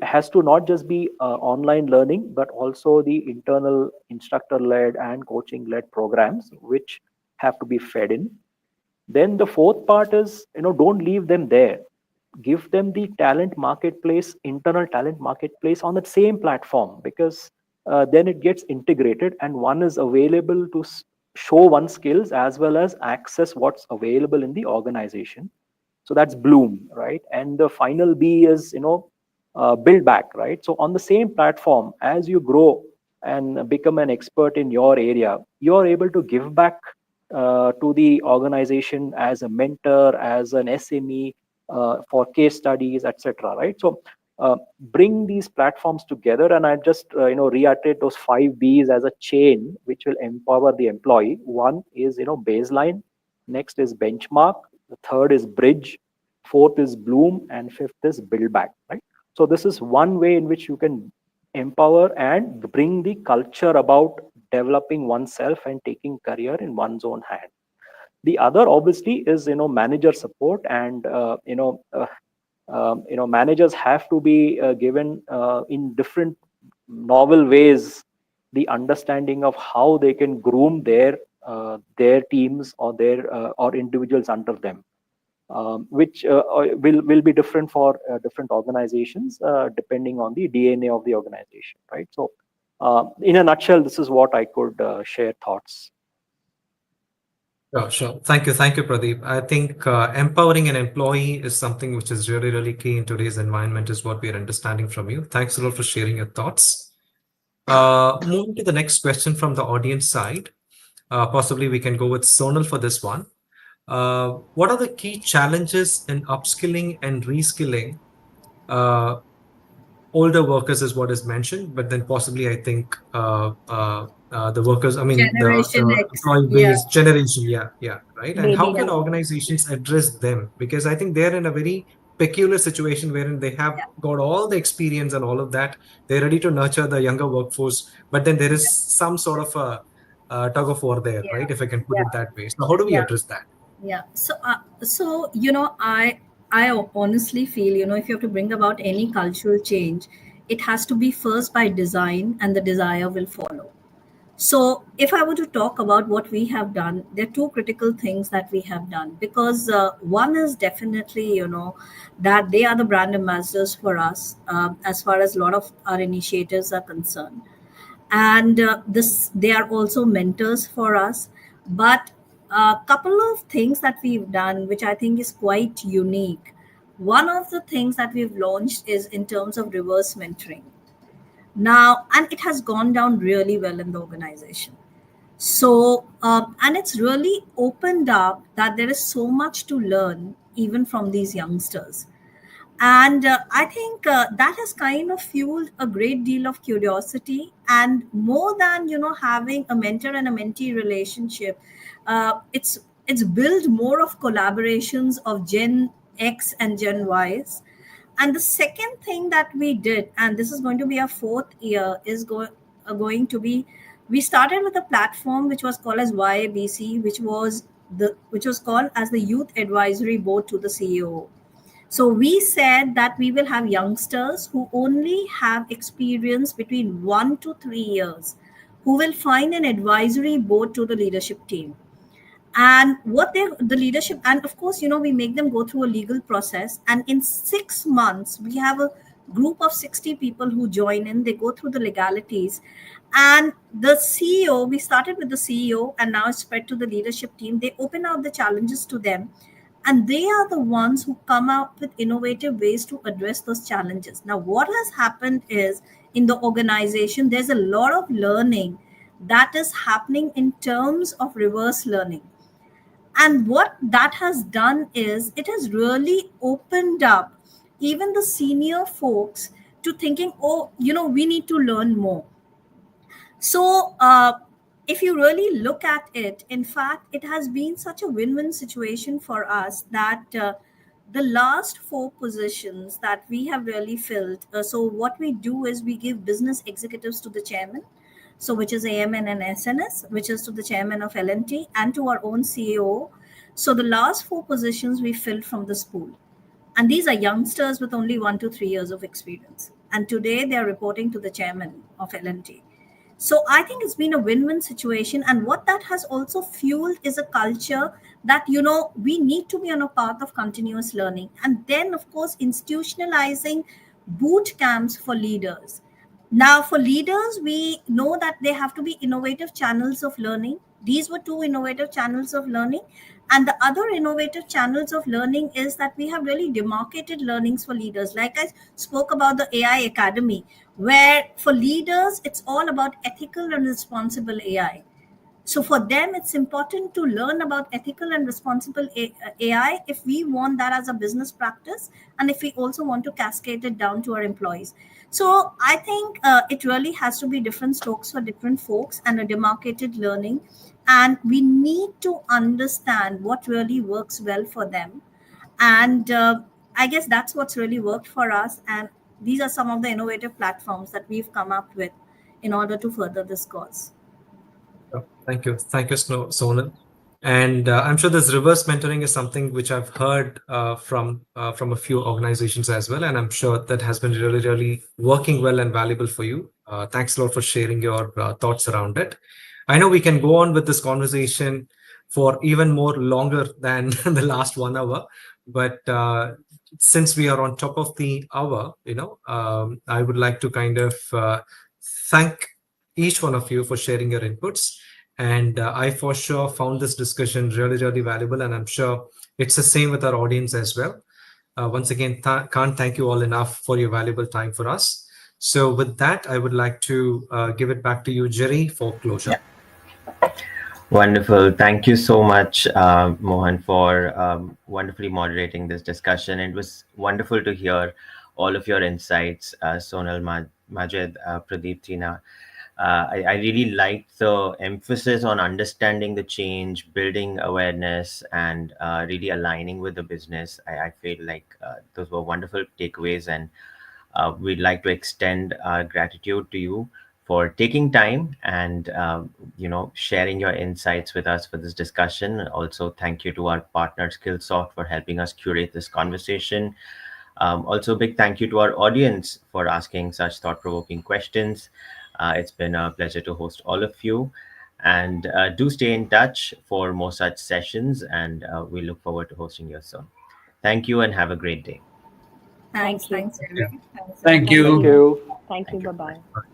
has to not just be online learning, but also the internal instructor led and coaching led programs, which have to be fed in. Then the fourth part is, don't leave them there. Give them the talent marketplace, internal talent marketplace on that same platform, because then it gets integrated and one is available to show one's skills as well as access what's available in the organization. So that's bloom, right? And the final B is, build back, right? So on the same platform, as you grow and become an expert in your area, you're able to give back to the organization as a mentor, as an SME, for case studies, etc., right? So bring these platforms together, and I just reiterate those 5 B's as a chain which will empower the employee. One is, baseline, next is benchmark, the third is bridge, fourth is bloom, and fifth is build back, right? So this is one way in which you can empower and bring the culture about developing oneself and taking career in one's own hand. The other obviously is, manager support, and managers have to be given in different novel ways the understanding of how they can groom their teams or their or individuals under them, which will be different for different organizations depending on the DNA of the organization, right? So in a nutshell, this is what I could share thoughts. Sure, sure. Thank you, Pradeep. I think empowering an employee is something which is really, really key in today's environment, is what we are understanding from you. Thanks a lot for sharing your thoughts. Moving to the next question from the audience side. Possibly we can go with Sonal for this one. What are the key challenges in upskilling and reskilling older workers is what is mentioned, but then possibly I think the workers, I mean Generation the X. employee Yeah. base generation, yeah, right. And how Baby can boom. organizations address them? Because I think they're in a very peculiar situation wherein they have Yeah. got all the experience and all of that. They're ready to nurture the younger workforce, but then there is some sort of a tug of war there, Yeah. right? If I can put Yeah. it that way. So how do we Yeah. address that? Yeah. So I honestly feel, if you have to bring about any cultural change, it has to be first by design, and the desire will follow. So, if I were to talk about what we have done, there are two critical things that we have done, because one is definitely, that they are the brand ambassadors for us, as far as a lot of our initiatives are concerned. And this they are also mentors for us. But a couple of things that we've done, which I think is quite unique. One of the things that we've launched is in terms of reverse mentoring now, and it has gone down really well in the organization. So, and it's really opened up that there is so much to learn even from these youngsters. And I think that has kind of fueled a great deal of curiosity. And more than, having a mentor and a mentee relationship, it's built more of collaborations of Gen X and Gen Ys. And the second thing that we did, and this is going to be our fourth year, is going to be, we started with a platform which was called as YABC, which was called as the Youth Advisory Board to the CEO. So we said that we will have youngsters who only have experience between 1 to 3 years, who will find an advisory board to the leadership team. And what they the leadership, and of course, we make them go through a legal process, and in 6 months we have a group of 60 people who join in. They go through the legalities, and the CEO, we started with the CEO and now it's spread to the leadership team. They open out the challenges to them, and they are the ones who come up with innovative ways to address those challenges. Now, what has happened is, in the organization there's a lot of learning that is happening in terms of reverse learning. And what that has done is, it has really opened up even the senior folks to thinking, oh, we need to learn more. So, if you really look at it, in fact, it has been such a win win situation for us that the last four positions that we have really filled. So, what we do is we give business executives to the chairman, so which is AMN and SNS, which is to the chairman of L&T and to our own CEO. So, the last four positions we filled from this pool. And these are youngsters with only 1 to 3 years of experience. And today they are reporting to the chairman of L&T. So I think it's been a win-win situation. And what that has also fueled is a culture that, we need to be on a path of continuous learning. And then, of course, institutionalizing boot camps for leaders. Now, for leaders, we know that they have to be innovative channels of learning. These were two innovative channels of learning. And the other innovative channels of learning is that we have really demarcated learnings for leaders. Like I spoke about the AI Academy, where for leaders, it's all about ethical and responsible AI. So for them, it's important to learn about ethical and responsible AI if we want that as a business practice, and if we also want to cascade it down to our employees. So I think it really has to be different strokes for different folks and a demarcated learning. And we need to understand what really works well for them. And I guess that's what's really worked for us. And these are some of the innovative platforms that we've come up with in order to further this cause. Thank you, Sonal. And I'm sure this reverse mentoring is something which I've heard from a few organizations as well, and I'm sure that has been really, really working well and valuable for you. Thanks a lot for sharing your thoughts around it. I know we can go on with this conversation for even more longer than the last 1 hour, but since we are on top of the hour, I would like to kind of thank each one of you for sharing your inputs. And I for sure found this discussion really, really valuable. And I'm sure it's the same with our audience as well. Once again, can't thank you all enough for your valuable time for us. So with that, I would like to give it back to you, Jerry, for closure. Yeah. Wonderful. Thank you so much, Mohan, for wonderfully moderating this discussion. It was wonderful to hear all of your insights, Sonal, Majid, Pradeep, Tina. I really liked the emphasis on understanding the change, building awareness, and really aligning with the business. I feel like those were wonderful takeaways, and we'd like to extend our gratitude to you for taking time and sharing your insights with us for this discussion. Also, thank you to our partner Skillsoft for helping us curate this conversation. Also, big thank you to our audience for asking such thought-provoking questions. It's been a pleasure to host all of you. And do stay in touch for more such sessions. And we look forward to hosting you soon. Thank you and have a great day. Thanks. Thank you. Thanks, Jerry. Thanks, Thank everyone. Thank you. you. Thank you. Thank you. Bye bye.